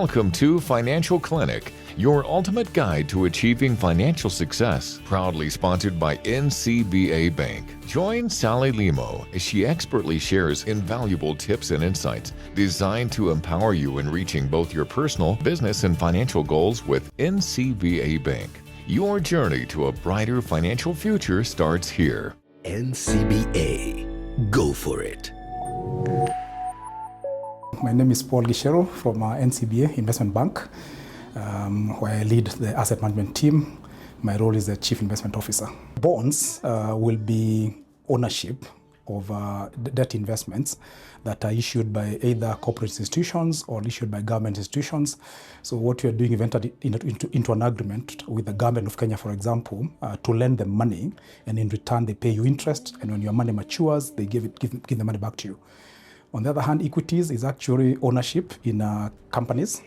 Welcome to Financial Clinic, your ultimate guide to achieving financial success. Proudly sponsored by NCBA Bank. Join Sally Limo as she expertly shares invaluable tips and insights designed to empower you in reaching both your personal, business, and financial goals with NCBA Bank. Your journey to a brighter financial future starts here. NCBA. Go for it. My name is Gicheru from NCBA Investment Bank, where I lead the asset management team. My role is the Chief Investment Officer. Bonds will be ownership of debt investments that are issued by either corporate institutions or issued by government institutions. So what we are doing, we've entered into an agreement with the government of Kenya, for example, to lend them money, and in return they pay you interest, and when your money matures, they give the money back to you. On the other hand, equities is actually ownership in companies.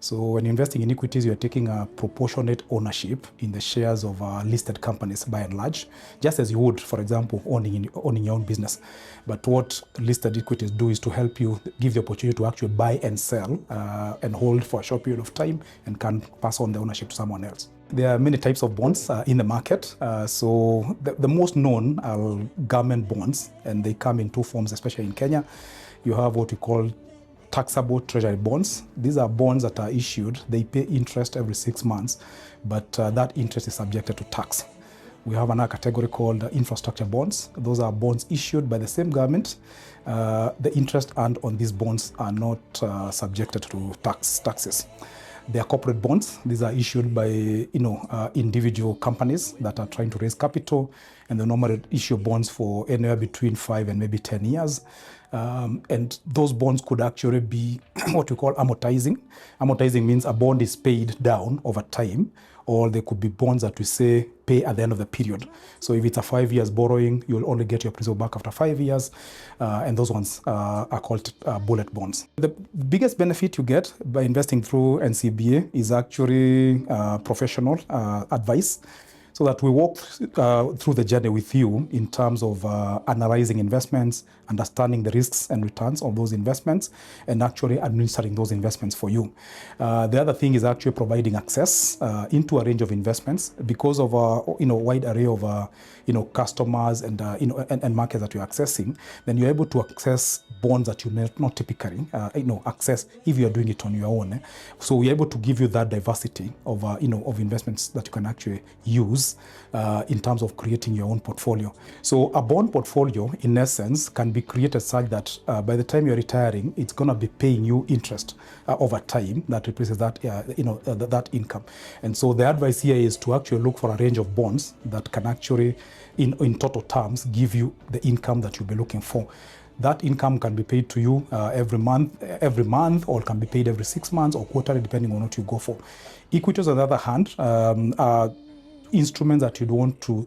So when you're investing in equities, you're taking a proportionate ownership in the shares of listed companies by and large, just as you would, for example, owning your own business. But what listed equities do is to help you give the opportunity to actually buy and sell and hold for a short period of time and can pass on the ownership to someone else. There are many types of bonds in the market. So the most known are government bonds, and they come in two forms, especially in Kenya. You have what we call taxable treasury bonds. These are bonds that are issued. They pay interest every 6 months, but that interest is subjected to tax. We have another category called infrastructure bonds. Those are bonds issued by the same government. The interest earned on these bonds are not subjected to taxes. They are corporate bonds. These are issued by individual companies that are trying to raise capital, and they normally issue bonds for anywhere between 5 and maybe 10 years. And those bonds could actually be what we call amortizing. Amortizing means a bond is paid down over time, or they could be bonds that we say pay at the end of the period. So if it's a 5 years borrowing, you'll only get your principal back after 5 years, and those ones are called bullet bonds. The biggest benefit you get by investing through NCBA is actually professional advice, so that we walk through the journey with you in terms of analyzing investments, understanding the risks and returns of those investments, and actually administering those investments for you. The other thing is actually providing access into a range of investments because of a wide array of customers and and markets that you're accessing. Then you're able to access bonds that you may not typically access if you're doing it on your own. So we're able to give you that diversity of of investments that you can actually use in terms of creating your own portfolio. So a bond portfolio, in essence, can be created such that by the time you're retiring, it's going to be paying you interest over time that replaces that that income. And so the advice here is to actually look for a range of bonds that can actually, in total terms, give you the income that you'll be looking for. That income can be paid to you every month, or can be paid every 6 months or quarterly, depending on what you go for. Equities, on the other hand, are instruments that you'd want to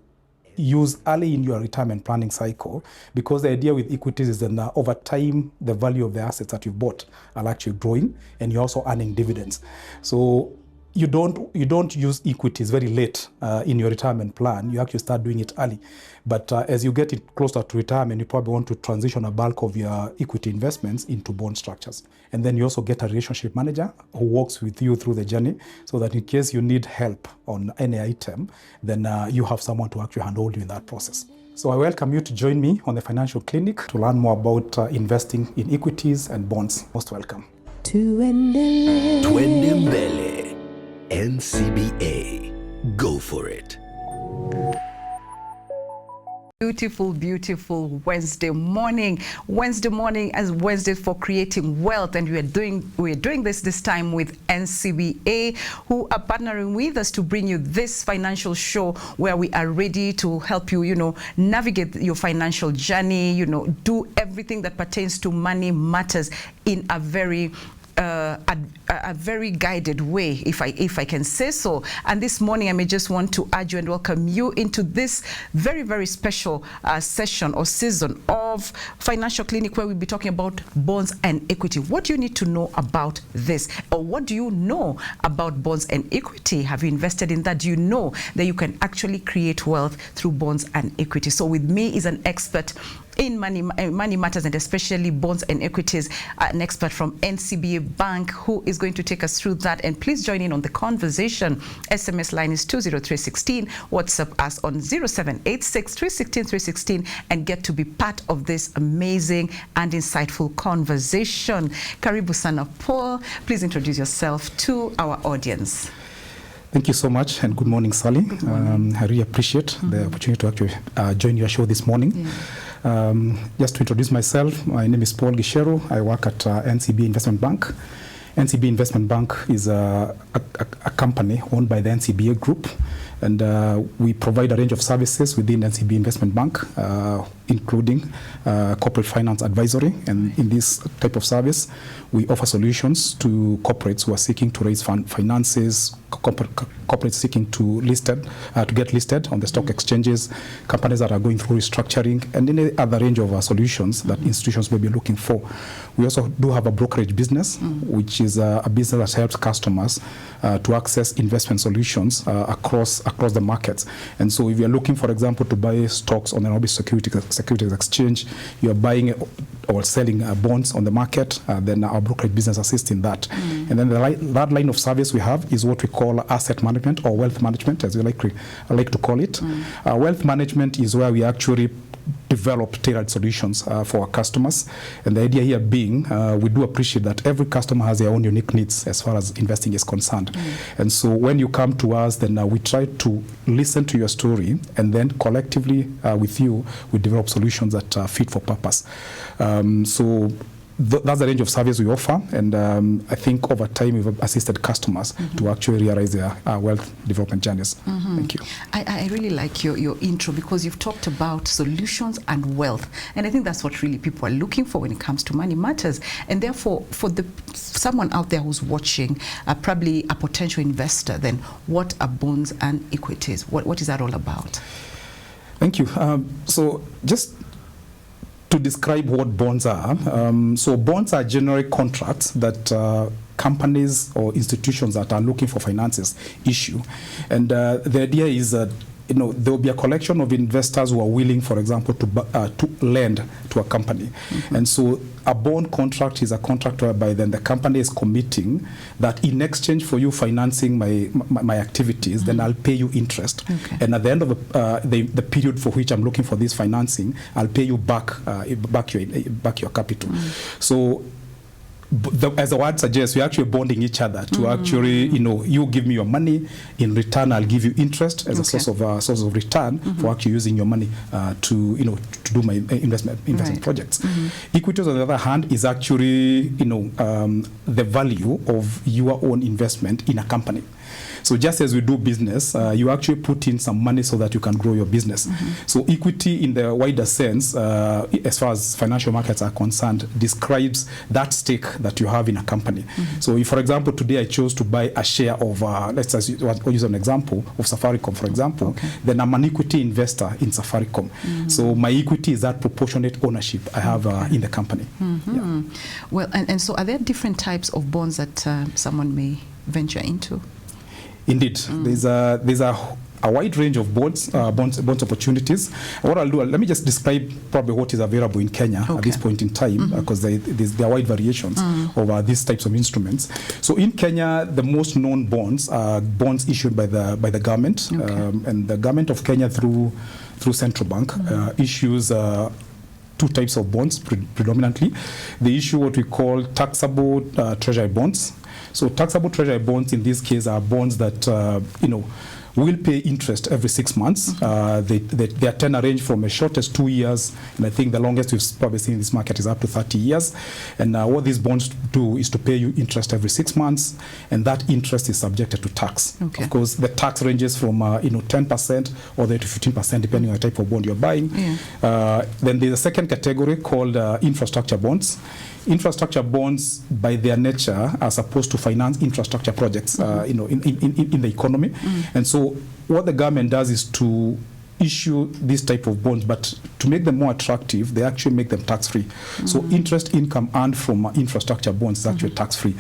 use early in your retirement planning cycle, because the idea with equities is that over time, the value of the assets that you've bought are actually growing, and you're also earning dividends. So you don't use equities very late in your retirement plan. You actually start doing it early. But as you get it closer to retirement, you probably want to transition a bulk of your equity investments into bond structures. And then you also get a relationship manager who works with you through the journey, so that in case you need help on any item, then you have someone to actually handle you in that process. So I welcome you to join me on the Financial Clinic to learn more about investing in equities and bonds. Most welcome. Twende mbele. NCBA. Go for it. Beautiful Wednesday morning as Wednesday for creating wealth, and we're doing this time with NCBA, who are partnering with us to bring you this financial show where we are ready to help you navigate your financial journey, do everything that pertains to money matters in a very guided way, if I can say so. And this morning, I may just want to urge you and welcome you into this very special session or season of Financial Clinic, where we'll be talking about bonds and equity. What do you need to know about this? Or what do you know about bonds and equity? Have you invested in that? Do you know that you can actually create wealth through bonds and equity? So with me is an expert in money matters, and especially bonds and equities, an expert from NCBA Bank who is going to take us through that. And please join in on the conversation. SMS line is 20316. WhatsApp us on 0786 316 316 and get to be part of this amazing and insightful conversation. Karibu sana Paul. Please introduce yourself to our audience. Thank you so much, and good morning, Sally. Good morning. I really appreciate the opportunity to actually join your show this morning. Yeah. Just to introduce myself, my name is Paul Gicheru. I work at NCBA Investment Bank. NCBA Investment Bank is a company owned by the NCBA Group, and we provide a range of services within NCBA Investment Bank, including corporate finance advisory. And in this type of service, we offer solutions to corporates who are seeking to raise finances, corporates seeking to get listed on the stock exchanges, companies that are going through restructuring, and any other range of solutions that institutions may be looking for. We also do have a brokerage business, which is a business that helps customers to access investment solutions across the markets. And so if you're looking, for example, to buy stocks on the Nairobi Securities Exchange, you're buying or selling bonds on the market, then our brokerage business assists in that. And then that line of service we have is what we call asset management or wealth management, as we like to call it. Wealth management is where we actually develop tailored solutions for our customers. And the idea here being, we do appreciate that every customer has their own unique needs as far as investing is concerned. And so when you come to us, then we try to listen to your story, and then collectively with you, we develop solutions that are fit for purpose. So that's the range of service we offer, and I think over time we've assisted customers to actually realize their wealth development journeys. Thank you. I really like your intro, because you've talked about solutions and wealth, and I think that's what really people are looking for when it comes to money matters. And therefore, for someone out there who's watching, probably a potential investor, then what are bonds and equities? What is that all about? Thank you. So just to describe what bonds are, so bonds are generally contracts that companies or institutions that are looking for finances issue. And the idea is that there will be a collection of investors who are willing, for example, to lend to a company. And so a bond contract is a contract whereby then the company is committing that in exchange for you financing my activities, then I'll pay you interest. And at the end of the period for which I'm looking for this financing, I'll pay you back your capital. So as the word suggests, we're actually bonding each other to actually, you give me your money, in return I'll give you interest as a source of return for actually using your money to do my investment projects. Equities, on the other hand, is actually the value of your own investment in a company. So just as we do business, you actually put in some money so that you can grow your business. So equity, in the wider sense, as far as financial markets are concerned, describes that stake that you have in a company. So if, for example, today I chose to buy a share of, let's use an example of Safaricom, for example, then I'm an equity investor in Safaricom. So my equity is that proportionate ownership I have in the company. Well, and so are there different types of bonds that someone may venture into? Indeed, there's a wide range of bonds opportunities. What I'll do, let me just describe probably what is available in Kenya at this point in time, because there are wide variations of these types of instruments. So in Kenya, the most known bonds are bonds issued by the government, and the government of Kenya through Central Bank issues two types of bonds predominantly. They issue what we call taxable treasury bonds. So taxable treasury bonds in this case are bonds that will pay interest every 6 months. Their tenor range from as short as 2 years, and I think the longest we've probably seen in this market is up to 30 years. And what these bonds do is to pay you interest every 6 months, and that interest is subjected to tax. Of course, the tax ranges from 10% all the way to 15%, depending on the type of bond you're buying. Then there's a second category called infrastructure bonds. Infrastructure bonds, by their nature, are supposed to finance infrastructure projects, in the economy. And so, what the government does is to issue this type of bonds, but to make them more attractive, they actually make them tax-free. So, interest income earned from infrastructure bonds is actually tax-free.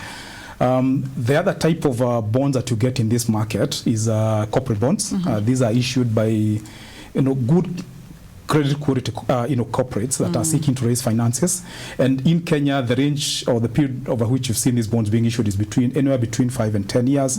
The other type of bonds that you get in this market is corporate bonds. These are issued by, good credit quality corporates that are seeking to raise finances. And in Kenya, the range or the period over which you've seen these bonds being issued is anywhere between 5 and 10 years.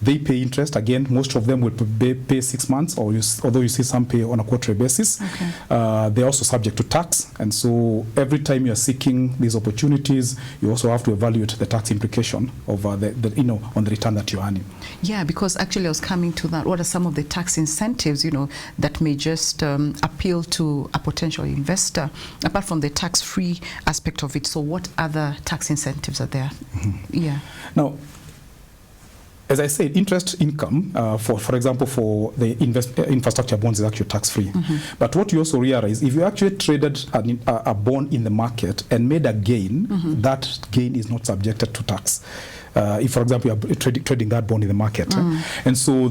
They pay interest. Again, most of them will pay 6 months, although you see some pay on a quarterly basis. They're also subject to tax. And so every time you're seeking these opportunities, you also have to evaluate the tax implication of on the return that you're earning. Yeah, because actually I was coming to that. What are some of the tax incentives, that may just appeal to a potential investor, apart from the tax-free aspect of it? So what other tax incentives are there? Yeah. Now, as I said, interest income, for example, for the infrastructure bonds is actually tax-free. But what you also realize, if you actually traded a bond in the market and made a gain, that gain is not subjected to tax. If, for example, you are trading that bond in the market. And so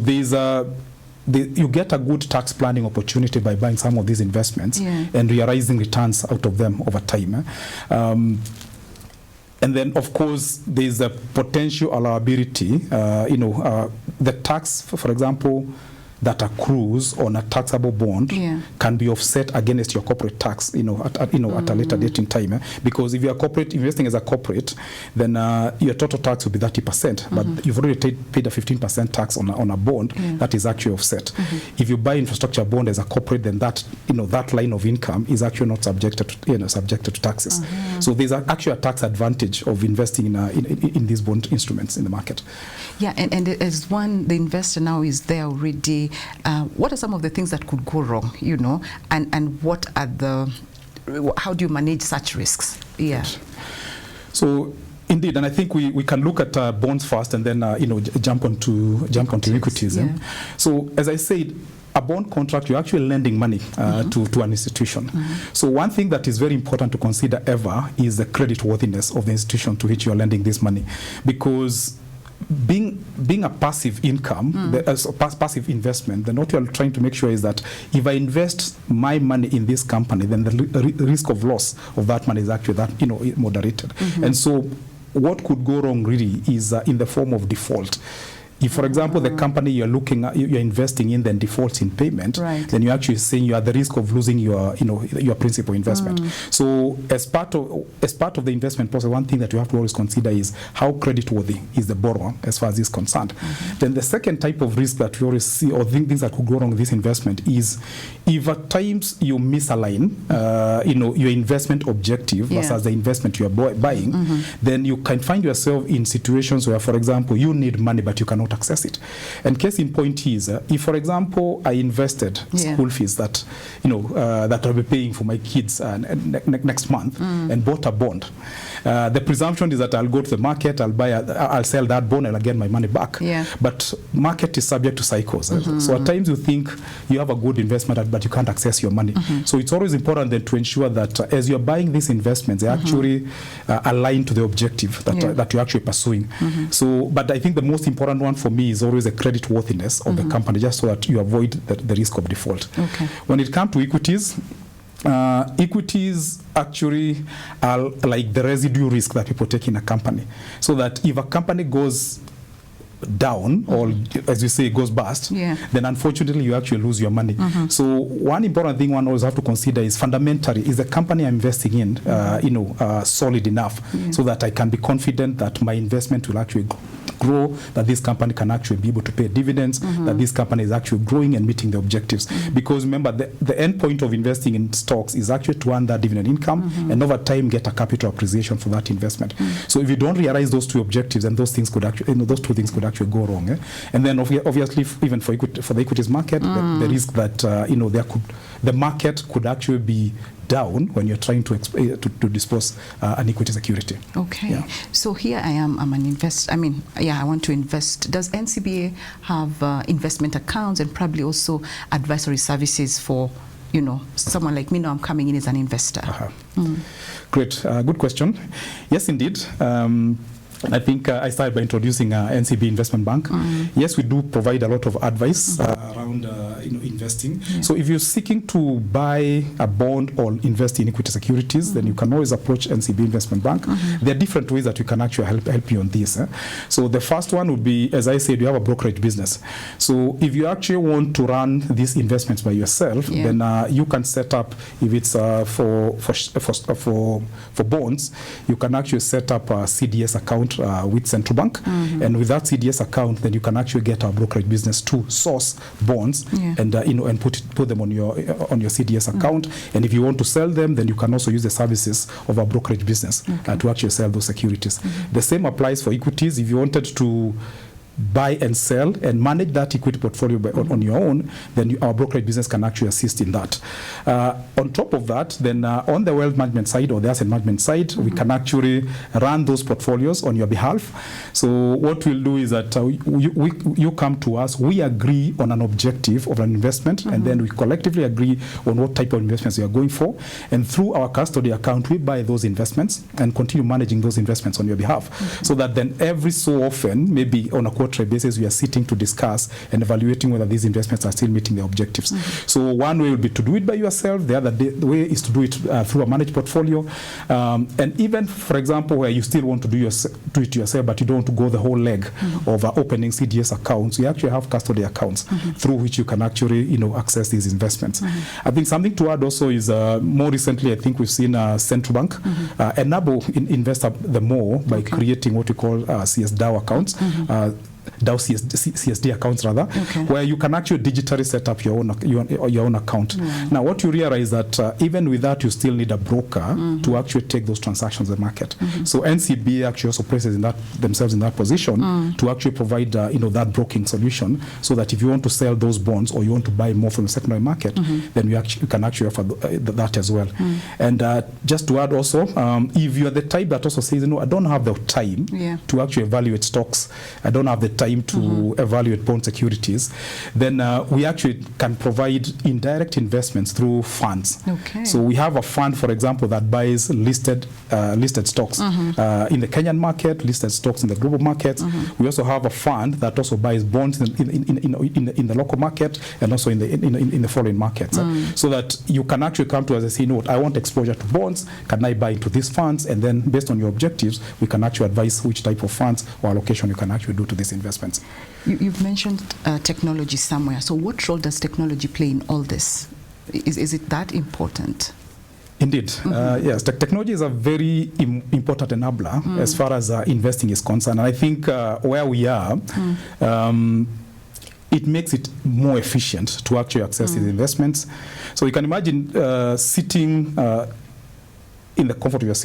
you get a good tax planning opportunity by buying some of these investments and realizing returns out of them over time. And then, of course, there's a potential allowability. The tax, for example, that accrues on a taxable bond can be offset against your corporate tax, at a later date in time. Because if you are investing as a corporate, then your total tax will be 30%. But you've already paid a 15% tax on a bond that is actually offset. If you buy infrastructure bond as a corporate, then that line of income is actually not subjected to taxes. So there's actually a tax advantage of investing in these bond instruments in the market. Yeah, and as the investor now is there already, what are some of the things that could go wrong, and what are how do you manage such risks? Yeah. So indeed, and I think we can look at bonds first and then jump onto equities. So as I said, a bond contract, you're actually lending money to an institution. So one thing that is very important to consider ever is the credit worthiness of the institution to which you're lending this money, because being a passive income, passive investment, then what you're trying to make sure is that if I invest my money in this company, then the risk of loss of that money is actually moderated. And so what could go wrong really is in the form of default. If, for example, the company you're investing in then defaults in payment, then you're actually saying you are at the risk of losing your principal investment. So as part of the investment process, one thing that you have to always consider is how creditworthy is the borrower as far as is concerned. Then the second type of risk that we always see, or things that could go wrong with this investment, is if at times you misalign, your investment objective versus the investment you are buying, then you can find yourself in situations where, for example, you need money but you cannot access it. And case in point is, if, for example, I invested school fees that I'll be paying for my kids next month and bought a bond, the presumption is that I'll go to the market, I'll sell that bond and I'll get my money back. But market is subject to cycles. So at times you think you have a good investment, but you can't access your money. So it's always important then to ensure that as you're buying these investments, they actually align to the objective that you're actually pursuing. So, but I think the most important one for me is always the credit worthiness of the company, just so that you avoid the risk of default. When it comes to equities, equities actually are like the residue risk that people take in a company. So that if a company goes down, or as you say, goes bust, then unfortunately you actually lose your money. So one important thing one always have to consider is fundamentally, is the company I'm investing in solid enough so that I can be confident that my investment will actually grow, that this company can actually be able to pay dividends, that this company is actually growing and meeting the objectives. Because remember, the end point of investing in stocks is actually to earn that dividend income and over time get a capital appreciation for that investment. So if you don't realize those two objectives, and those things could actually, those two things could actually go wrong. And then obviously, even for the equities market, the risk that the market could actually be down when you're trying to dispose an equity security. So here I'm an investor. I want to invest. Does NCBA have investment accounts and probably also advisory services for someone like me? Now I'm coming in as an investor. Great, good question. Yes, indeed. I think I started by introducing NCBA Investment Bank. Yes, we do provide a lot of advice around investing. Yeah. So if you're seeking to buy a bond or invest in equity securities, then you can always approach NCBA Investment Bank. There are different ways that we can actually help you on this. So the first one would be, as I said, you have a brokerage business. So if you actually want to run these investments by yourself, then you can set up, if it's for bonds, you can actually set up a CDS account with Central Bank, and with that CDS account, then you can actually get our brokerage business to source bonds and and put them on your CDS account. And if you want to sell them, then you can also use the services of our brokerage business to actually sell those securities. The same applies for equities. If you wanted to buy and sell and manage that equity portfolio on your own, then our brokerage business can actually assist in that. On top of that, then on the wealth management side or the asset management side, we can actually run those portfolios on your behalf. So what we'll do is that you come to us, we agree on an objective of an investment, and then we collectively agree on what type of investments we are going for. And through our custody account, we buy those investments and continue managing those investments on your behalf. So that then every so often, maybe on a quarterly basis, we are sitting to discuss and evaluating whether these investments are still meeting their objectives. So one way will be to do it by yourself. The other way is to do it through a managed portfolio. And even, for example, where you still want to do it yourself, but you don't want to go the whole leg of opening CDS accounts, we actually have custody accounts through which you can actually access these investments. I think something to add also is more recently, I think we've seen Central Bank enable investors the more by creating what we call CSDAO accounts. CSD accounts rather, where you can actually digitally set up your own account. Now, what you realize that even with that, you still need a broker to actually take those transactions to the market. So NCBA actually also places themselves in that position to actually provide that broking solution, so that if you want to sell those bonds or you want to buy more from the secondary market, then you can actually offer that as well. And just to add also, if you are the type that also says, I don't have the time to actually evaluate stocks, I don't have the time to evaluate bond securities, then we actually can provide indirect investments through funds. So we have a fund, for example, that buys listed stocks in the Kenyan market, listed stocks in the global markets. We also have a fund that also buys bonds in the local market and also in the foreign markets. So that you can actually come to us and say, I want exposure to bonds, can I buy into these funds? And then based on your objectives, we can actually advise which type of funds or allocation you can actually do to this investment. You've mentioned technology somewhere. So what role does technology play in all this? Is it that important? Indeed. Yes, technology is a very important enabler as far as investing is concerned. And I think where we are, it makes it more efficient to actually access these investments. So you can imagine sitting in the comfort of your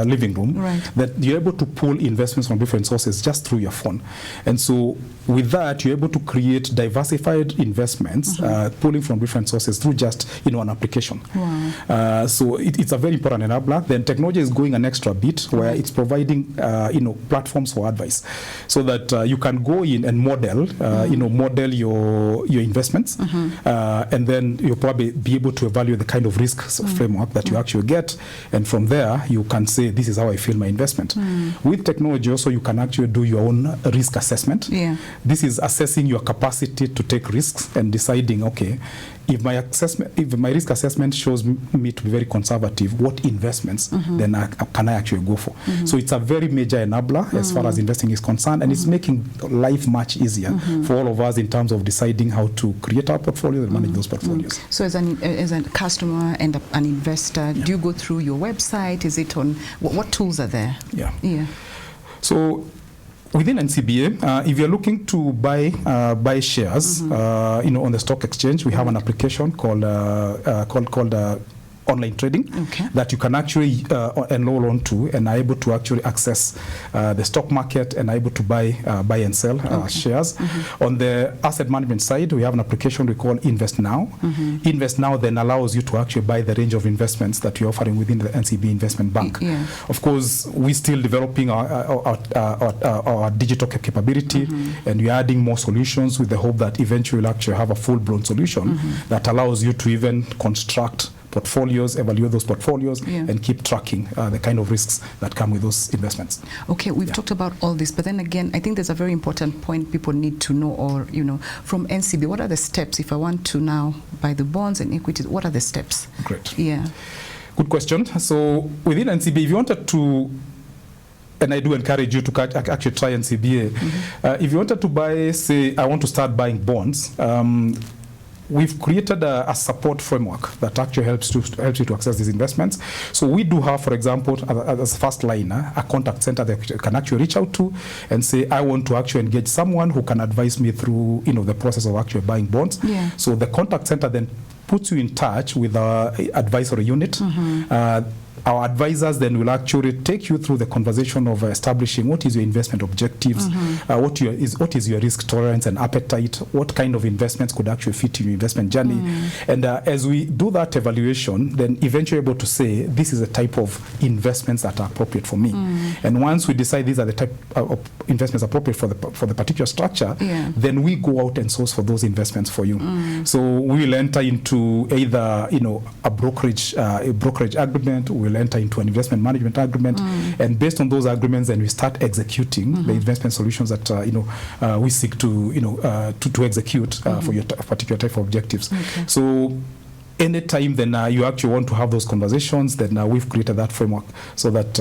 living room, that you're able to pull investments from different sources just through your phone. And so with that, you're able to create diversified investments, pulling from different sources through just an application. So it's a very important enabler. Then technology is going an extra bit, where it's providing platforms for advice, so that you can go in and model your investments, and then you'll probably be able to evaluate the kind of risks framework that you actually get. And from there, you can say, this is how I feel my investment. With technology also, you can actually do your own risk assessment. This is assessing your capacity to take risks and deciding, okay, if my risk assessment shows me to be very conservative, what investments then can I actually go for? So it's a very major enabler as far as investing is concerned, and it's making life much easier for all of us in terms of deciding how to create our portfolios and manage those portfolios. So as a customer and an investor, do you go through your website? Is it on what tools are there? So within NCBA, if you're looking to buy shares, on the stock exchange, we have an application called online trading that you can actually enroll onto and are able to actually access the stock market and are able to buy and sell shares. On the asset management side, we have an application we call Invest Now. Invest Now then allows you to actually buy the range of investments that you're offering within the NCBA Investment Bank. Of course, we're still developing our digital capability, and we're adding more solutions with the hope that eventually we'll actually have a full-blown solution that allows you to even construct portfolios, evaluate those portfolios, and keep tracking the kind of risks that come with those investments. Okay, we've talked about all this, but then again, I think there's a very important point people need to know, or, from NCBA, what are the steps if I want to now buy the bonds and equities? What are the steps? Great. Yeah. Good question. So within NCBA, if you wanted to, and I do encourage you to actually try NCBA, if you wanted to buy, say, I want to start buying bonds, we've created a support framework that actually helps you to access these investments. So we do have, for example, as a first liner, a contact center that you can actually reach out to and say, I want to actually engage someone who can advise me through, the process of actually buying bonds. Yeah. So the contact center then puts you in touch with our advisory unit. Our advisors then will actually take you through the conversation of establishing what is your investment objectives, what is your risk tolerance and appetite, what kind of investments could actually fit in your investment journey. And as we do that evaluation, then eventually able to say, this is a type of investments that are appropriate for me. And once we decide these are the type of investments appropriate for the particular structure, then we go out and source for those investments for you. So we will enter into either a brokerage agreement, we'll enter into an investment management agreement, and based on those agreements, then we start executing the investment solutions that we seek to execute for your particular type of objectives. Okay. So anytime then you actually want to have those conversations, then we've created that framework so that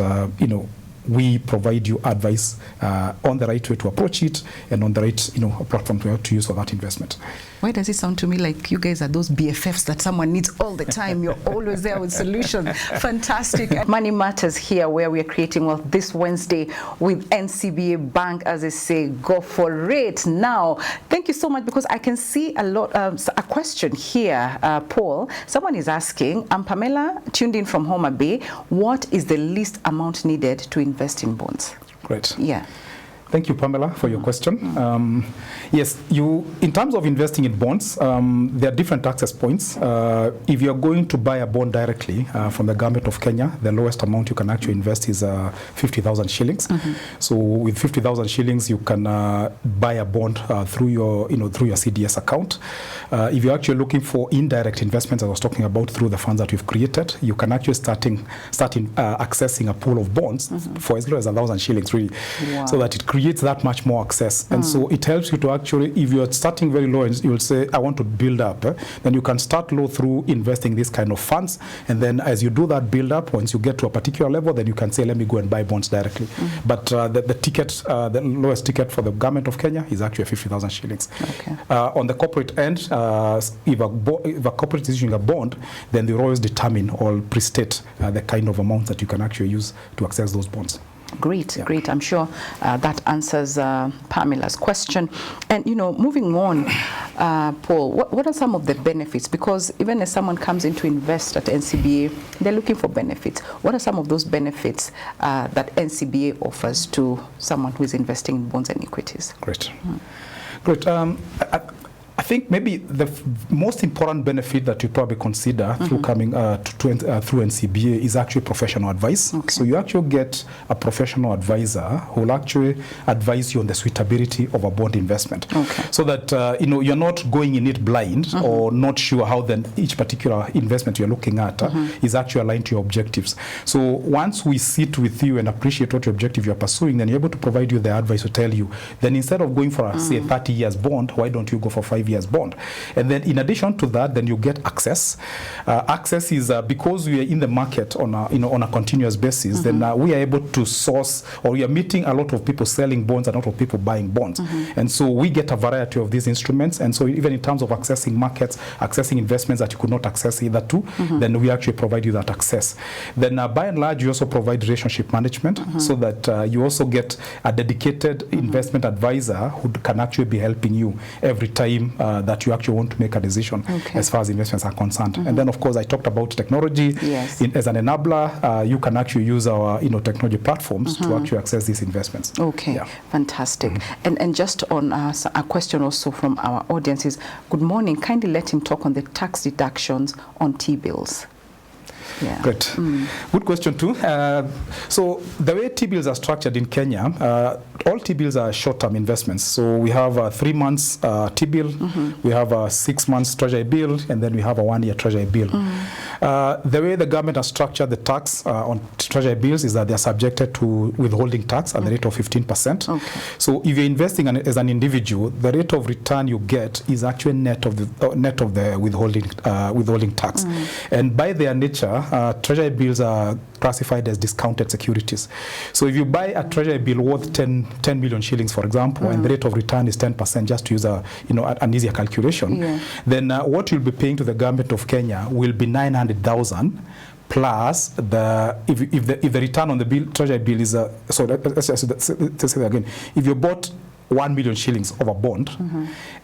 we provide you advice on the right way to approach it and on the right platform to use for that investment. Why does it sound to me like you guys are those BFFs that someone needs all the time? You're always there with solutions. Fantastic. Money Matters here, where we are creating wealth this Wednesday with NCBA Bank. As I say, go for it. Now, thank you so much, because I can see a question here, Paul. Someone is asking, I'm Pamela, tuned in from Homa Bay. What is the least amount needed to invest in bonds? Great. Yeah. Thank you, Pamela, for your question. Yes, in terms of investing in bonds, there are different access points. If you're going to buy a bond directly from the government of Kenya, the lowest amount you can actually invest is 50,000 shillings. So with 50,000 shillings, you can buy a bond through your CDS account. If you're actually looking for indirect investments, as I was talking about, through the funds that we've created, you can actually start accessing a pool of bonds for as low as 1,000 shillings, really. Wow. So that it creates that much more access. And so it helps you to actually, if you're starting very low and you'll say, I want to build up, then you can start low through investing this kind of funds. And then as you do that build up, once you get to a particular level, then you can say, let me go and buy bonds directly. But the lowest ticket for the government of Kenya is actually 50,000 shillings. Okay. On the corporate end, if a corporate is issuing a bond, then they always determine or prestate the kind of amount that you can actually use to access those bonds. Great, great. I'm sure that answers Pamela's question. And, moving on, Paul, what are some of the benefits? Because even as someone comes in to invest at NCBA, they're looking for benefits. What are some of those benefits that NCBA offers to someone who is investing in bonds and equities? Great. Great. I think maybe the most important benefit that you probably consider through coming through NCBA is actually professional advice. Okay. So you actually get a professional advisor who will actually advise you on the suitability of a bond investment. Okay. So that you're not going in it blind or not sure how then each particular investment you're looking at is actually aligned to your objectives. So once we sit with you and appreciate what your objective you're pursuing, then you're able to provide you the advice to tell you, then instead of going for say 30 years bond, why don't you go for 5 years bond? And then in addition to that, then you get access. Access is because we are in the market on a continuous basis, then we are able to source, or we are meeting a lot of people selling bonds and a lot of people buying bonds. And so we get a variety of these instruments. And so even in terms of accessing markets, accessing investments that you could not access either to, then we actually provide you that access. Then by and large, you also provide relationship management so that you also get a dedicated investment advisor who can actually be helping you every time that you actually want to make a decision as far as investments are concerned. And then, of course, I talked about technology. Yes. As an enabler, you can actually use our technology platforms to actually access these investments. Okay, fantastic. And just on a question also from our audience is, good morning, kindly let him talk on the tax deductions on T-bills. Yeah. Great. Good question too. So the way T-bills are structured in Kenya, all T-bills are short-term investments. So we have a 3 months T-bill, we have a 6 months treasury bill, and then we have a 1 year treasury bill. The way the government has structured the tax on treasury bills is that they are subjected to withholding tax at the rate of 15%. Okay. So if you're investing as an individual, the rate of return you get is actually net of the withholding tax. And by their nature, treasury bills are classified as discounted securities. So if you buy a treasury bill worth 10 million shillings, for example, and the rate of return is 10%, just to use an easier calculation, then what you'll be paying to the government of Kenya will be 900,000 plus if the return on the treasury bill is so let's say that again. If you bought 1 million shillings of a bond,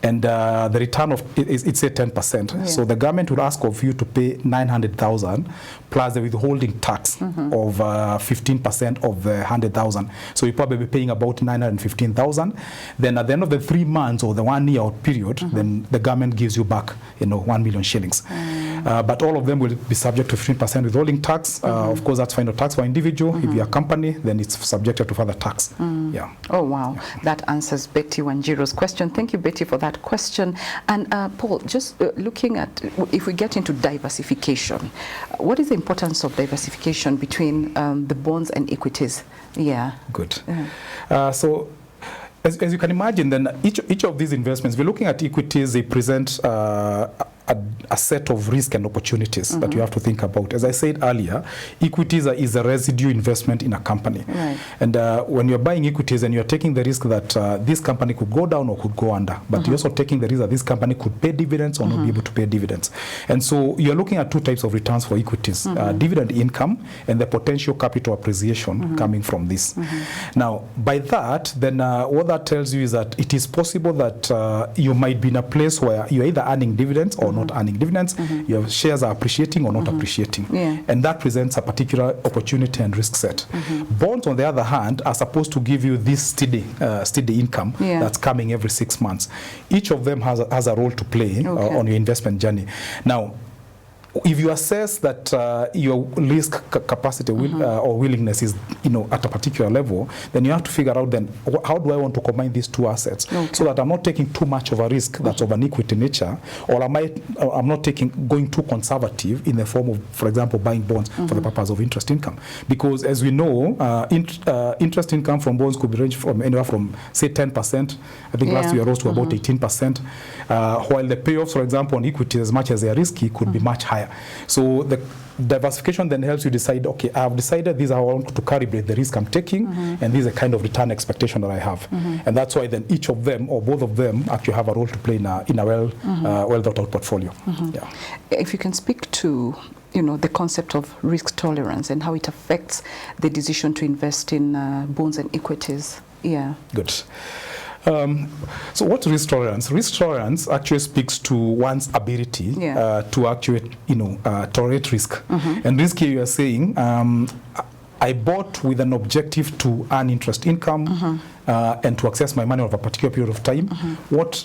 and the return of it's say 10%. So the government will ask of you to pay 900,000 plus the withholding tax of 15% of the 100,000. So you probably be paying about 915,000. Then at the end of the 3 months or the 1 year period, then the government gives you back 1 million shillings. But all of them will be subject to 15% withholding tax. Of course, that's final tax for individual. If you're a company, then it's subjected to further tax. Yeah. Oh wow, that answers Betty Wanjiru's question. Thank you, Betty, for that question. And Paul, just looking at, if we get into diversification, what is the importance of diversification between the bonds and equities? Yeah. Good. So as you can imagine, then each of these investments, we're looking at equities, they present a set of risk and opportunities that you have to think about. As I said earlier, equities is a residue investment in a company. Right. And when you're buying equities and you're taking the risk that this company could go down or could go under, but you're also taking the risk that this company could pay dividends or not be able to pay dividends. And so you're looking at two types of returns for equities, dividend income and the potential capital appreciation coming from this. Now, by that, then what that tells you is that it is possible that you might be in a place where you're either earning dividends or not earning dividends, your shares are appreciating or not appreciating. And that presents a particular opportunity and risk set. Bonds, on the other hand, are supposed to give you this steady income that's coming every 6 months. Each of them has a role to play on your investment journey. Now, if you assess that your risk capacity or willingness is at a particular level, then you have to figure out then how do I want to combine these two assets so that I'm not taking too much of a risk that's of an equity nature, or I'm not going too conservative in the form of, for example, buying bonds for the purpose of interest income. Because as we know, interest income from bonds could range from anywhere from say 10%. I think last year rose to about 18%, while the payoffs, for example, on equities, as much as they are risky, could be much higher. So the diversification then helps you decide, okay, I have decided these are I want to calibrate the risk I'm taking, and this is a kind of return expectation that I have. And that's why then each of them or both of them actually have a role to play in a well thought out portfolio. Yeah. If you can speak to the concept of risk tolerance and how it affects the decision to invest in bonds and equities. Yeah. Good. So what's risk tolerance? Risk tolerance actually speaks to one's ability to actually, tolerate risk. And risk here you are saying, I bought with an objective to earn interest income and to access my money over a particular period of time. What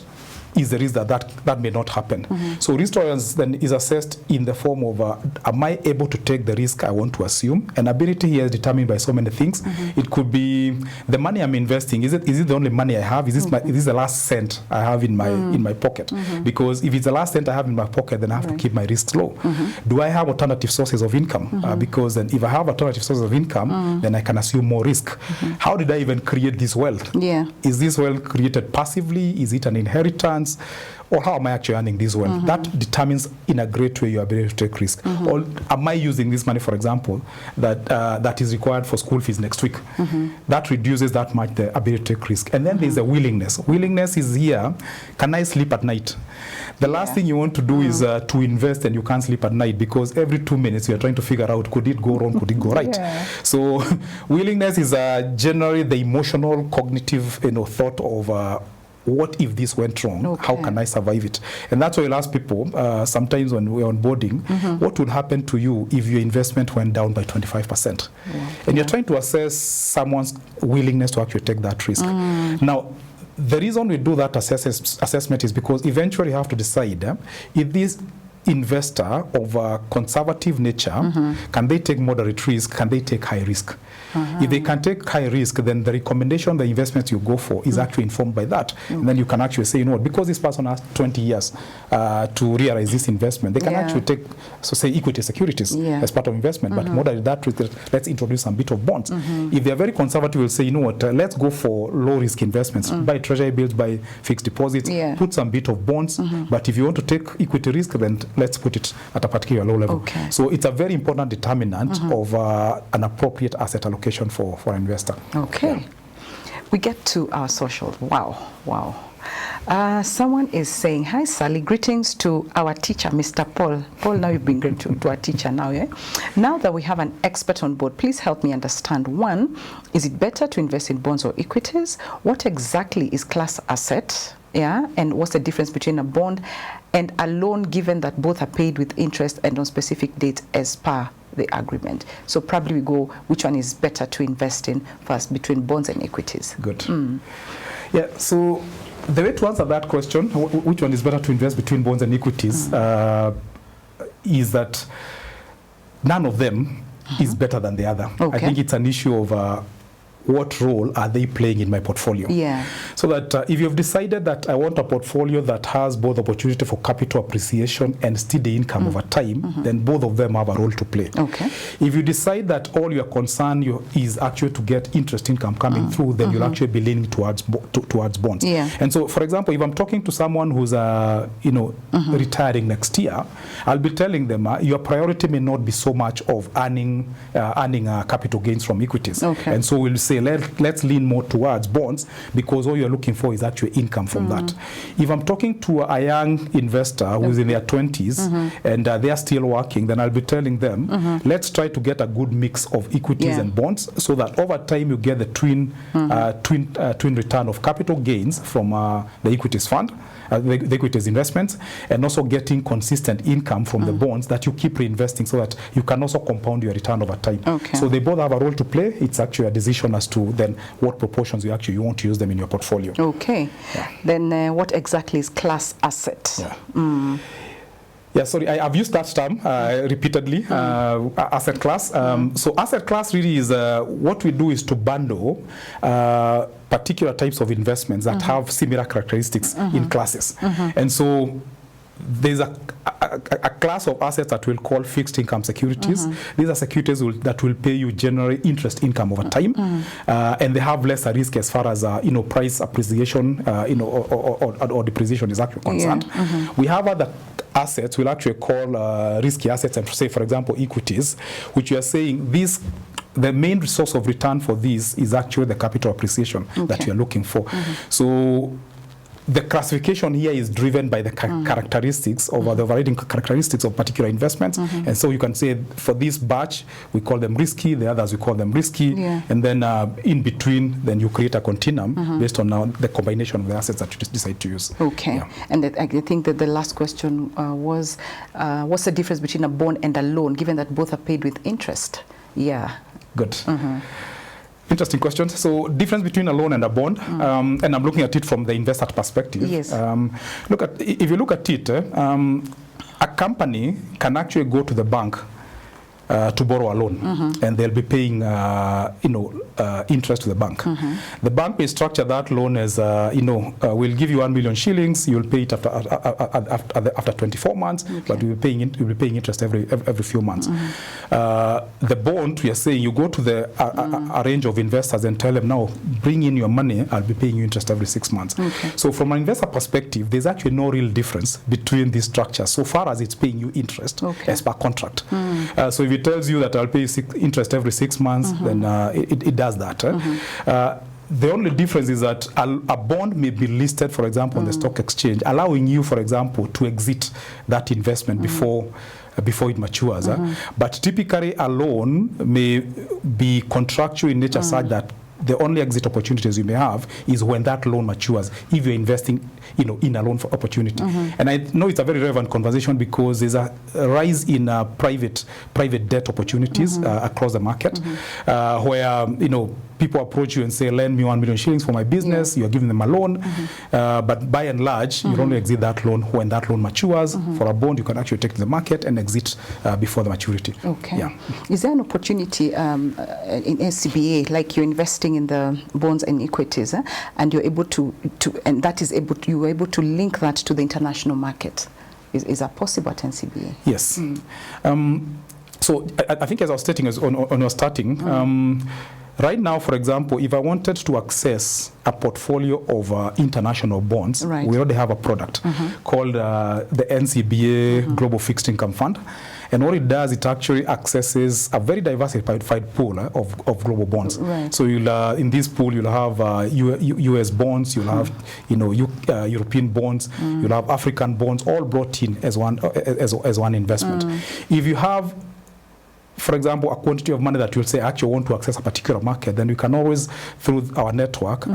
is the risk that may not happen? So risk tolerance then is assessed in the form of am I able to take the risk I want to assume? And ability here is determined by so many things. It could be the money I'm investing. Is it the only money I have? Is this the last cent I have in my pocket? Because if it's the last cent I have in my pocket, then I have to keep my risks low. Do I have alternative sources of income? Because then if I have alternative sources of income, then I can assume more risk. How did I even create this wealth? Is this wealth created passively? Is it an inheritance? Or how am I actually earning this wealth? That determines in a great way your ability to take risk. Or am I using this money, for example, that is required for school fees next week? That reduces that much the ability to take risk. And then there's a willingness. Willingness is here. Can I sleep at night? The last thing you want to do is to invest and you can't sleep at night, because every 2 minutes you're trying to figure out, could it go wrong, could it go right? So willingness is generally the emotional, cognitive thought of what if this went wrong? How can I survive it? And that's why I'll ask people, sometimes when we're onboarding, what would happen to you if your investment went down by 25%? And you're trying to assess someone's willingness to actually take that risk. Now, the reason we do that assessment is because eventually you have to decide if this investor of a conservative nature, can they take moderate risk? Can they take high risk? If they can take high risk, then the recommendation, the investments you go for is actually informed by that. And then you can actually say, you know what, because this person has 20 years to realize this investment, they can actually take, so say, equity securities as part of investment. But more than that, let's introduce some bit of bonds. If they're very conservative, we'll say, you know what, let's go for low risk investments. Buy treasury bills, buy fixed deposits, put some bit of bonds. But if you want to take equity risk, then let's put it at a particular low level. So it's a very important determinant of an appropriate asset allocation for an investor. We get to our social. Wow. Someone is saying, hi Sally, greetings to our teacher, Mr. Paul. Paul, now you've been great to our teacher now, yeah? Now that we have an expert on board, please help me understand. One, is it better to invest in bonds or equities? What exactly is class asset? Yeah, and what's the difference between a bond and a loan, given that both are paid with interest and on specific dates as per the agreement? So probably we go, which one is better to invest in first, between bonds and equities? Good. Yeah, so the way to answer that question, which one is better to invest between bonds and equities, is that none of them is better than the other. I think it's an issue of what role are they playing in my portfolio? So that if you've decided that I want a portfolio that has both opportunity for capital appreciation and steady income over time, then both of them have a role to play. If you decide that all your concern is actually to get interest income coming through, then you'll actually be leaning towards bonds. And so, for example, if I'm talking to someone who's retiring next year, I'll be telling them your priority may not be so much of earning capital gains from equities. And so we'll say, let's lean more towards bonds, because all you're looking for is actually income from that. If I'm talking to a young investor who's in their 20s and they're still working, then I'll be telling them, let's try to get a good mix of equities and bonds, so that over time you get the twin return of capital gains from the equities fund, the equities investments, and also getting consistent income from the bonds that you keep reinvesting, so that you can also compound your return over time. So they both have a role to play. It's actually a decision as to then what proportions you want to use them in your portfolio. Then what exactly is class asset? Yeah, sorry, I've used that term repeatedly, asset class. So asset class really is, what we do is to bundle particular types of investments that have similar characteristics in classes. And so there's a class of assets that we'll call fixed income securities. These are securities that will pay you generally interest income over time, and they have lesser risk as far as price appreciation or depreciation is actually concerned. We have other assets we'll actually call risky assets, and say, for example, equities, which we are saying the main source of return for these is actually the capital appreciation that you're looking for. So the classification here is driven by the characteristics of the varying characteristics of particular investments. And so you can say for this batch, we call them risky, the others we call them risky. And then in between, then you create a continuum based on the combination of the assets that you decide to use. And I think that the last question was, what's the difference between a bond and a loan, given that both are paid with interest? Good. Interesting question. So, difference between a loan and a bond, and I'm looking at it from the investor perspective. If you look at it, a company can actually go to the bank to borrow a loan, and they'll be paying interest to the bank. The bank may structure that loan as we'll give you 1 million shillings, you'll pay it after 24 months, but you'll be paying interest every few months. The bond, we are saying, you go to a range of investors and tell them, now bring in your money, I'll be paying you interest every 6 months. So from an investor perspective, there's actually no real difference between these structures so far as it's paying you interest as per contract. So if it tells you that I'll pay interest every 6 months, then it does that. The only difference is that a bond may be listed, for example, on the stock exchange, allowing you, for example, to exit that investment before it matures. But typically, a loan may be contractual in nature, such that the only exit opportunities you may have is when that loan matures, if you're investing in a loan for opportunity. And I know it's a very relevant conversation, because there's a rise in private debt opportunities across the market, where people approach you and say, lend me 1 million shillings for my business. You're giving them a loan. But by and large, you only exit that loan when that loan matures. For a bond, you can actually take to the market and exit before the maturity. Okay. Yeah. Is there an opportunity in NCBA, like you're investing in the bonds and equities, and you're able to you're able to link that to the international market? Is that possible at NCBA? Yes. So I think, as I was stating on your starting, right now, for example, if I wanted to access a portfolio of international bonds, we already have a product called the NCBA Global Fixed Income Fund. And what it does, it actually accesses a very diversified pool of global bonds. So you'll, in this pool, you'll have US bonds, you'll have European bonds, you'll have African bonds, all brought in as one investment. If you have, for example, a quantity of money that you'll say actually want to access a particular market, then we can always, through our network,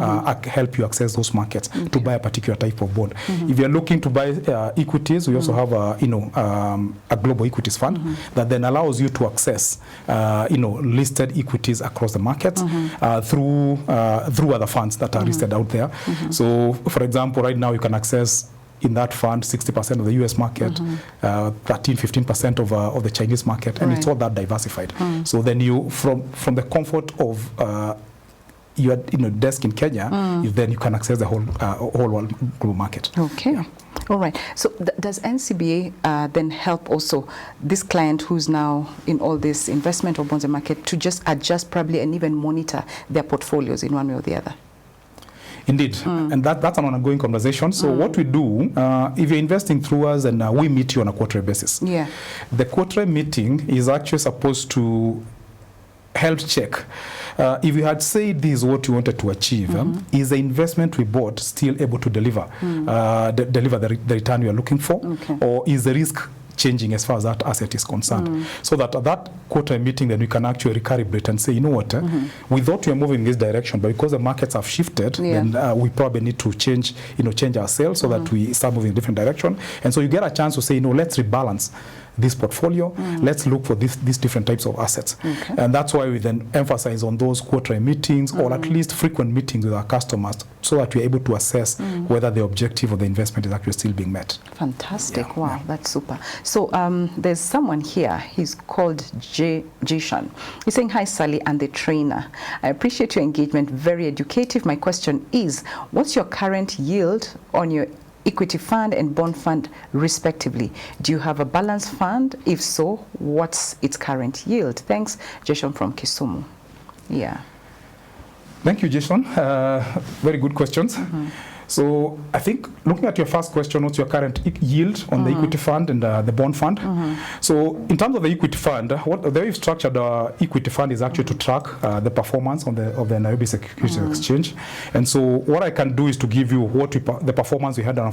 help you access those markets to buy a particular type of bond. If you're looking to buy equities, we also have a global equities fund that then allows you to access listed equities across the market through other funds that are listed out there. So, for example, right now you can access in that fund 60% of the US market, 13-15% of the Chinese market, and it's all that diversified. So then you, from the comfort of your desk in Kenya, then you can access the whole world global market. Okay. All right. So does NCBA then help also this client who's now in all this investment or bonds and market to just adjust probably and even monitor their portfolios in one way or the other? Indeed, and that's an ongoing conversation. So what we do, if you're investing through us, and we meet you on a quarterly basis. The quarterly meeting is actually supposed to help check if you had said this is what you wanted to achieve, is the investment we bought still able to deliver the return you are looking for, or is the risk changing as far as that asset is concerned, so that at that quarter meeting, then we can actually recalibrate and say, you know what, we thought we were moving in this direction, but because the markets have shifted, then we probably need to change our sales so that we start moving in a different direction. And so you get a chance to say, let's rebalance this portfolio, let's look for these different types of assets. And that's why we then emphasize on those quarterly meetings, or at least frequent meetings with our customers, so that we're able to assess whether the objective of the investment is actually still being met. Fantastic. Wow, that's super. So there's someone here, he's called Gicheru. He's saying, hi Sally and the trainer. I appreciate your engagement, very educative. My question is, what's your current yield on your equity fund and bond fund respectively? Do you have a balanced fund? If so, what's its current yield? Thanks, Jason from Kisumu. Thank you, Jason. Very good questions. So I think looking at your first question, what's your current yield on the equity fund and the bond fund? So in terms of the equity fund, the way we've structured the equity fund is actually to track the performance of the Nairobi Securities Exchange. And so what I can do is to give you the performance we had on a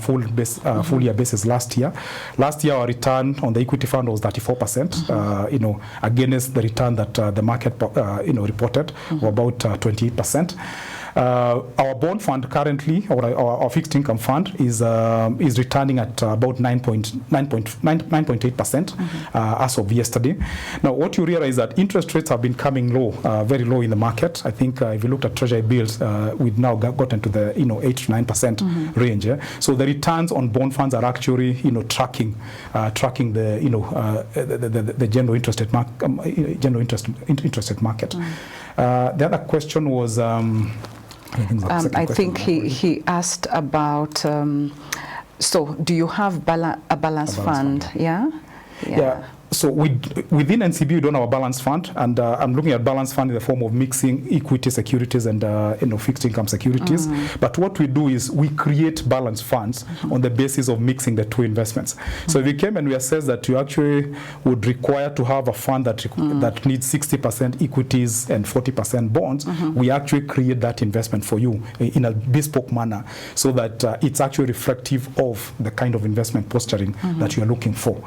full year basis last year. Last year, our return on the equity fund was 34%, against the return that the market reported of about 28%. Our bond fund currently, or our fixed income fund, is returning at about 9.8% as of yesterday. Now, what you realize that interest rates have been coming low, very low in the market. I think if you looked at treasury bills, we've now gotten to the 8 to 9% range. So the returns on bond funds are actually tracking the general interest rate market. The other question was. I think he asked about, so do you have a balanced fund? Yeah. So within NCB, we don't have a balanced fund, and I'm looking at balanced fund in the form of mixing equity securities and fixed income securities. But what we do is we create balanced funds on the basis of mixing the two investments. So if we came and we assess that you actually would require to have a fund that needs 60% equities and 40% bonds, we actually create that investment for you in a bespoke manner, so that it's actually reflective of the kind of investment posturing that you are looking for.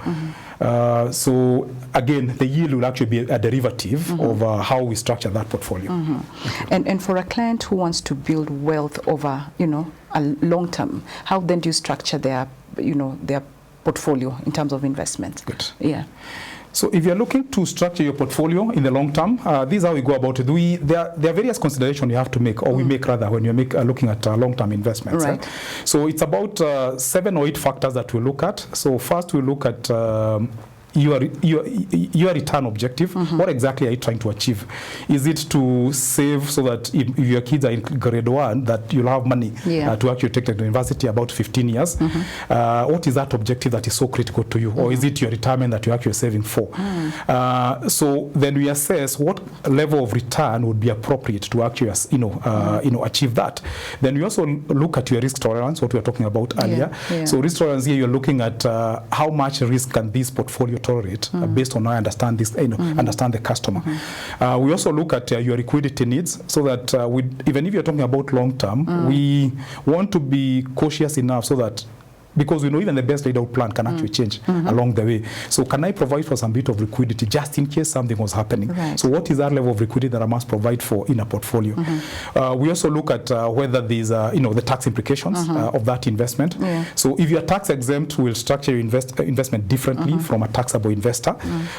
So again, the yield will actually be a derivative of how we structure that portfolio. And for a client who wants to build wealth over, a long term, how then do you structure their portfolio in terms of investment? Good. So if you're looking to structure your portfolio in the long term, this is how we go about it. There are various considerations you have to make, or we make rather, when you're looking at long-term investments. Right. So it's about 7 or 8 factors that we look at. So first we look at your return objective. What exactly are you trying to achieve? Is it to save so that if your kids are in grade 1, that you'll have money to actually take them to university about 15 years? What is that objective that is so critical to you? Or is it your retirement that you're actually saving for? So then we assess what level of return would be appropriate to actually achieve that. Then we also look at your risk tolerance, what we were talking about earlier. So risk tolerance here, you're looking at how much risk can this portfolio tolerate based on how I understand this, understand the customer. We also look at your liquidity needs, so that even if you're talking about long term, we want to be cautious enough so that, because we know even the best laid out plan can actually change along the way. So can I provide for some bit of liquidity just in case something was happening? So what is that level of liquidity that I must provide for in a portfolio? We also look at whether there's the tax implications of that investment. So if you're tax exempt, we'll structure your investment differently from a taxable investor.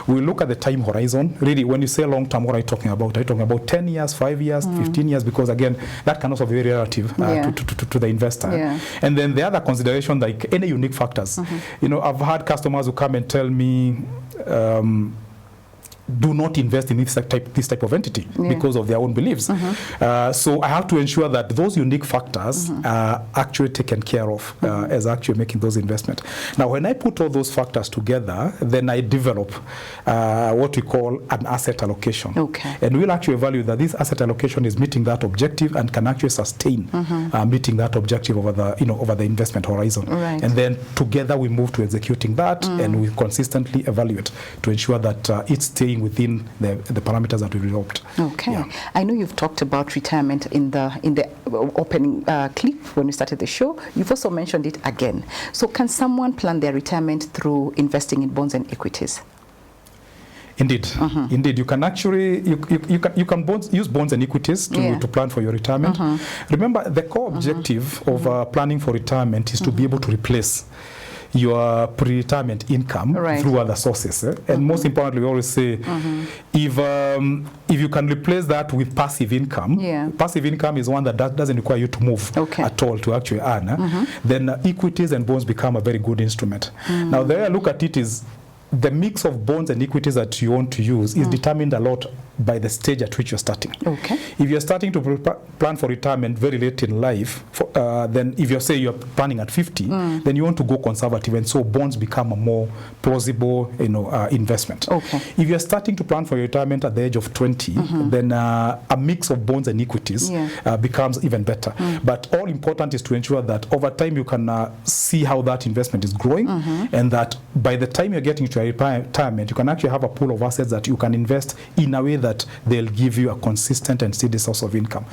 We'll look at the time horizon. Really, when you say long term, what are you talking about? Are you talking about 10 years, 5 years, 15 years? Because again, that can also be very relative to the investor. And then the other consideration, like any unique factors. I've had customers who come and tell me, do not invest in this type of entity because of their own beliefs. So I have to ensure that those unique factors are actually taken care of as actually making those investments. Now, when I put all those factors together, then I develop what we call an asset allocation. And we'll actually evaluate that this asset allocation is meeting that objective and can actually sustain meeting that objective over the investment horizon. And then together we move to executing that, and we consistently evaluate to ensure that it's staying within the parameters that we developed. I know you've talked about retirement in the opening clip when we started the show. You've also mentioned it again. So can someone plan their retirement through investing in bonds and equities? Indeed, indeed. You can actually you can use bonds and equities to plan for your retirement. Remember, the core objective of planning for retirement is to be able to replace your pre-retirement income through other sources. And most importantly, we always say, if you can replace that with passive income, passive income is one that doesn't require you to move at all to actually earn, then equities and bonds become a very good instrument. Now, the way I look at it is, the mix of bonds and equities that you want to use is determined a lot by the stage at which you're starting. If you're starting to plan for retirement very late in life, then if you're planning at 50, then you want to go conservative, and so bonds become a more plausible investment. If you're starting to plan for your retirement at the age of 20, then a mix of bonds and equities becomes even better. But all important is to ensure that over time you can see how that investment is growing, and that by the time you're getting to your retirement, you can actually have a pool of assets that you can invest in a way that they'll give you a consistent and steady source of income.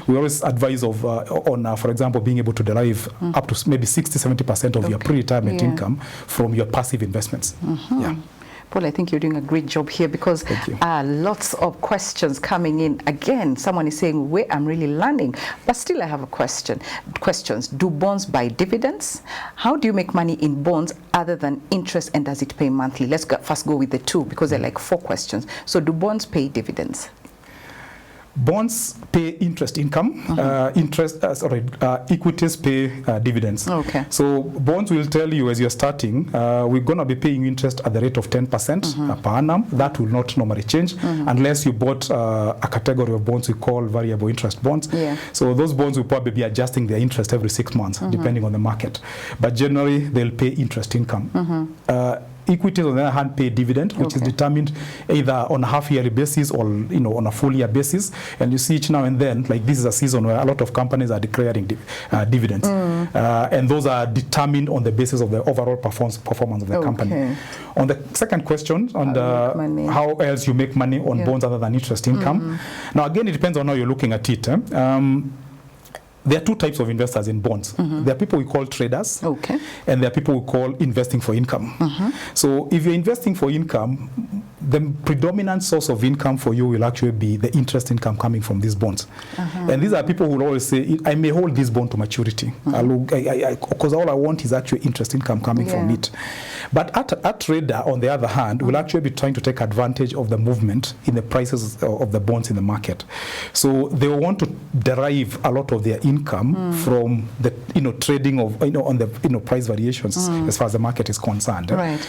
We always advise on, for example, being able to derive up to maybe 60-70% of your pre-retirement income from your passive investments. Paul, I think you're doing a great job here, because lots of questions coming in. Again, someone is saying, wait, I'm really learning. But still I have a question. Questions. Do bonds buy dividends? How do you make money in bonds other than interest, and does it pay monthly? Let's first go with the two, because they're like 4 questions. So do bonds pay dividends? Bonds pay interest income, equities pay dividends. So bonds will tell you as you're starting, we're going to be paying interest at the rate of 10% per annum. That will not normally change unless you bought a category of bonds we call variable interest bonds. So those bonds will probably be adjusting their interest every 6 months, depending on the market. But generally, they'll pay interest income. Equities, on the other hand, pay dividend, which is determined either on a half-yearly basis or on a full-year basis. And you see each now and then, like this is a season where a lot of companies are declaring dividends, and those are determined on the basis of the overall performance of the company. On the second question, on how else you make money on bonds other than interest income. Now, again, it depends on how you're looking at it. There are 2 types of investors in bonds. There are people we call traders, and there are people we call investing for income. So if you're investing for income, the predominant source of income for you will actually be the interest income coming from these bonds. And these are people who will always say, I may hold this bond to maturity, because all I want is actually interest income coming from it. But a trader, on the other hand, will actually be trying to take advantage of the movement in the prices of the bonds in the market. So they will want to derive a lot of their income from the trading of on the price variations as far as the market is concerned. Right.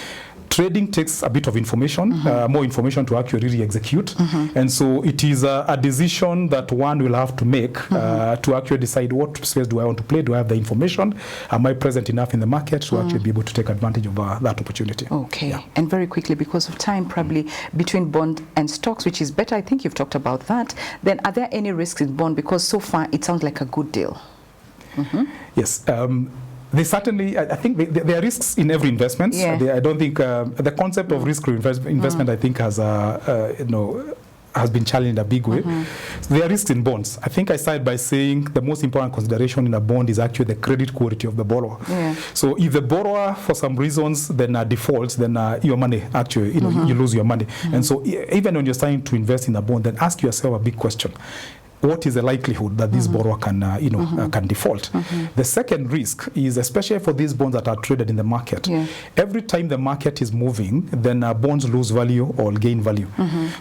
Trading takes a bit of information, more information to actually really execute. And so it is a decision that one will have to make to actually decide what space do I want to play, do I have the information, am I present enough in the market to actually be able to take advantage of that opportunity. Okay, Yeah. and very quickly, because of time, probably between bond and stocks, which is better, I think you've talked about that, then are there any risks in bond? Because so far it sounds like a good deal. Yes. They certainly, I think there are risks in every investment. Yeah. I don't think the concept of risk-free investment, I think, has been challenged in a big way. So there are risks in bonds. I think I started by saying the most important consideration in a bond is actually the credit quality of the borrower. Yeah. So if the borrower, for some reasons, then defaults, then your money actually, you lose your money. And so even when you're starting to invest in a bond, then ask yourself a big question. What is the likelihood that this borrower can, can default? The second risk is, especially for these bonds that are traded in the market, every time the market is moving, then bonds lose value or gain value.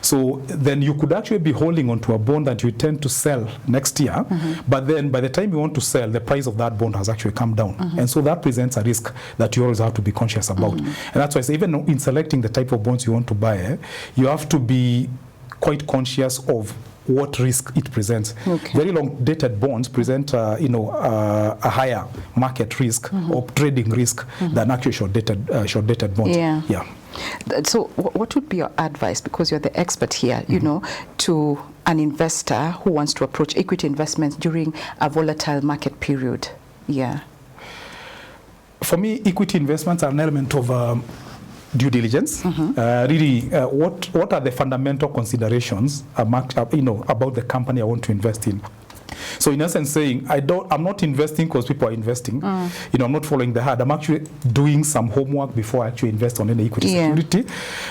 So then you could actually be holding onto a bond that you intend to sell next year, but then by the time you want to sell, the price of that bond has actually come down. And so that presents a risk that you always have to be conscious about. And that's why I say, even in selecting the type of bonds you want to buy, you have to be quite conscious of what risk it presents. Very long-dated bonds present, a higher market risk or trading risk than actually short-dated bonds. Yeah. So what would be your advice, because you're the expert here, to an investor who wants to approach equity investments during a volatile market period? Yeah. For me, equity investments are an element of due diligence. Really, what are the fundamental considerations about the company I want to invest in? So in essence, saying I'm not investing because people are investing. I'm not following the herd. I'm actually doing some homework before I actually invest on any equity security.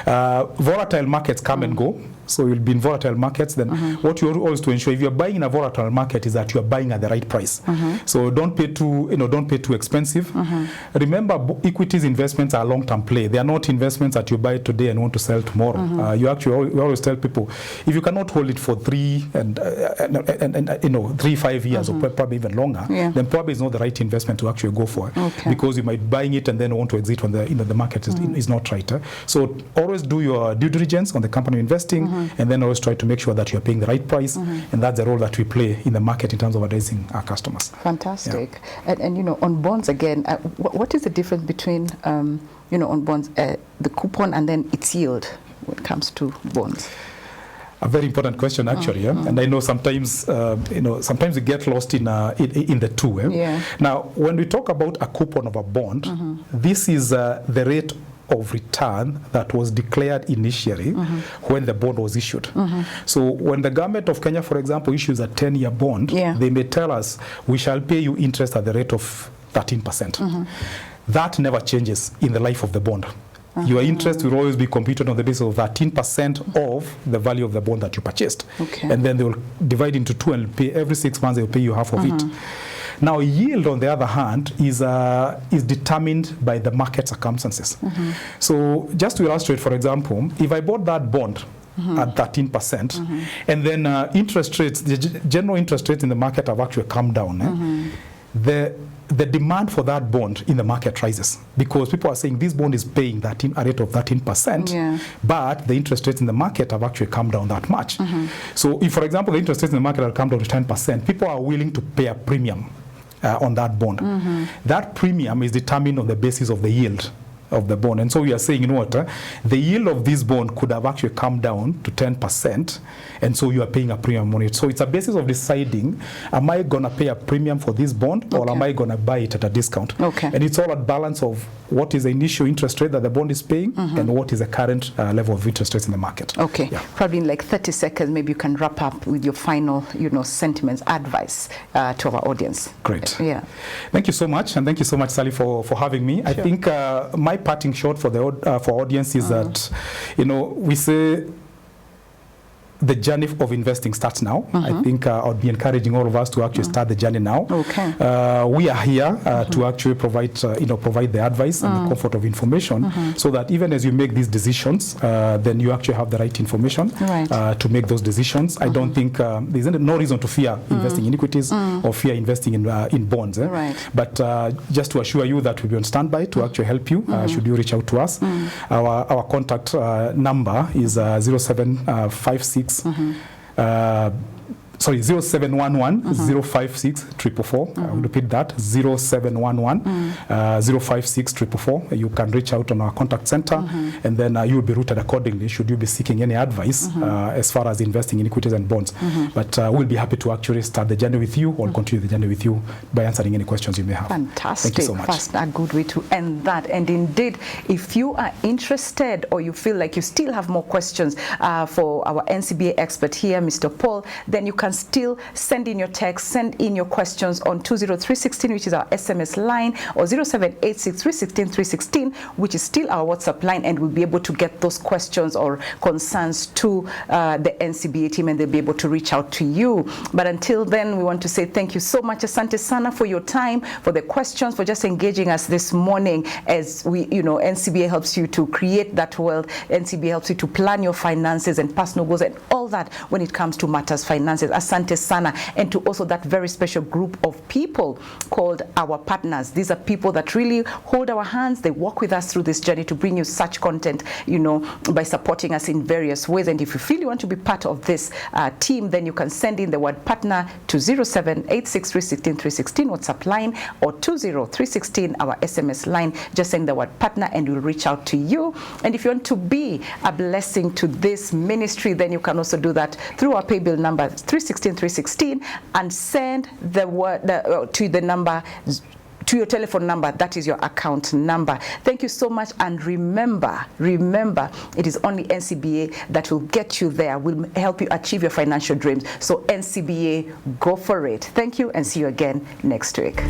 Volatile markets come and go. So you'll be in volatile markets. Then what you always to ensure, if you're buying in a volatile market, is that you're buying at the right price. So don't pay too expensive. Remember, equities investments are long-term play. They are not investments that you buy today and want to sell tomorrow. We always tell people, if you cannot hold it for 3-5 years or probably even longer, then probably it's not the right investment to actually go for, because you might be buying it and then want to exit when the market is not right. So always do your due diligence on the company you're investing, and then always try to make sure that you're paying the right price, and that's the role that we play in the market in terms of advising our customers. Fantastic. And on bonds again, what is the difference between on bonds, the coupon and then its yield when it comes to bonds? A very important question, actually, and I know sometimes sometimes we get lost in the two. Now, when we talk about a coupon of a bond, this is the rate of return that was declared initially when the bond was issued. So when the government of Kenya, for example, issues a 10-year bond, they may tell us, we shall pay you interest at the rate of 13%. That never changes in the life of the bond. Your interest will always be computed on the basis of 13% of the value of the bond that you purchased. And then they will divide into two and pay every 6 months, they will pay you half of it. Now, yield, on the other hand, is determined by the market circumstances. So just to illustrate, for example, if I bought that bond at 13%, and then interest rates, the general interest rates in the market have actually come down, the demand for that bond in the market rises, because people are saying this bond is paying a rate of 13%, but the interest rates in the market have actually come down that much. So if, for example, the interest rates in the market have come down to 10%, people are willing to pay a premium on that bond. That premium is determined on the basis of the yield of the bond. And so we are saying, the yield of this bond could have actually come down to 10%, and so you are paying a premium on it. So it's a basis of deciding, am I going to pay a premium for this bond, or am I going to buy it at a discount? And it's all a balance of what is the initial interest rate that the bond is paying, and what is the current level of interest rates in the market. Okay, Yeah. probably in like 30 seconds, maybe you can wrap up with your final, sentiments, advice to our audience. Great. Yeah. Thank you so much, and thank you so much, Sally, for having me. I think my parting shot for the audience is that, we say the journey of investing starts now. I think I would be encouraging all of us to actually start the journey now. Okay. We are here to actually provide the advice and the comfort of information, so that even as you make these decisions, then you actually have the right information to make those decisions. I don't think there's no reason to fear investing in equities or fear investing in bonds. Right. But just to assure you that we'll be on standby to actually help you should you reach out to us. Our contact number is 0756 0711 056 444. I will repeat that, 0711 056 444. You can reach out on our contact center, and then you will be routed accordingly should you be seeking any advice as far as investing in equities and bonds. But we'll be happy to actually start the journey with you, or continue the journey with you by answering any questions you may have. Fantastic. Thank you so much. That's a good way to end that. And indeed, if you are interested, or you feel like you still have more questions for our NCBA expert here, Mr. Paul, then you can still send in your text, send in your questions on 20316, which is our SMS line, or 0786 316 316, which is still our WhatsApp line, and we'll be able to get those questions or concerns to the NCBA team, and they'll be able to reach out to you. But until then, we want to say thank you so much, Asante Sana, for your time, for the questions, for just engaging us this morning as we, NCBA helps you to create that wealth. NCBA helps you to plan your finances and personal goals and all that when it comes to matters finances. Asante Sana. And to also that very special group of people called our partners. These are people that really hold our hands. They walk with us through this journey to bring you such content, by supporting us in various ways. And if you feel you want to be part of this team, then you can send in the word partner to 0786 316 316 WhatsApp line, or 20316 our SMS line. Just send the word partner and we'll reach out to you. And if you want to be a blessing to this ministry, then you can also do that through our paybill number 316 and send the word to the number, to your telephone number. That is your account number. Thank you so much. And remember, it is only NCBA that will get you there, will help you achieve your financial dreams. So NCBA, go for it. Thank you, and see you again next week.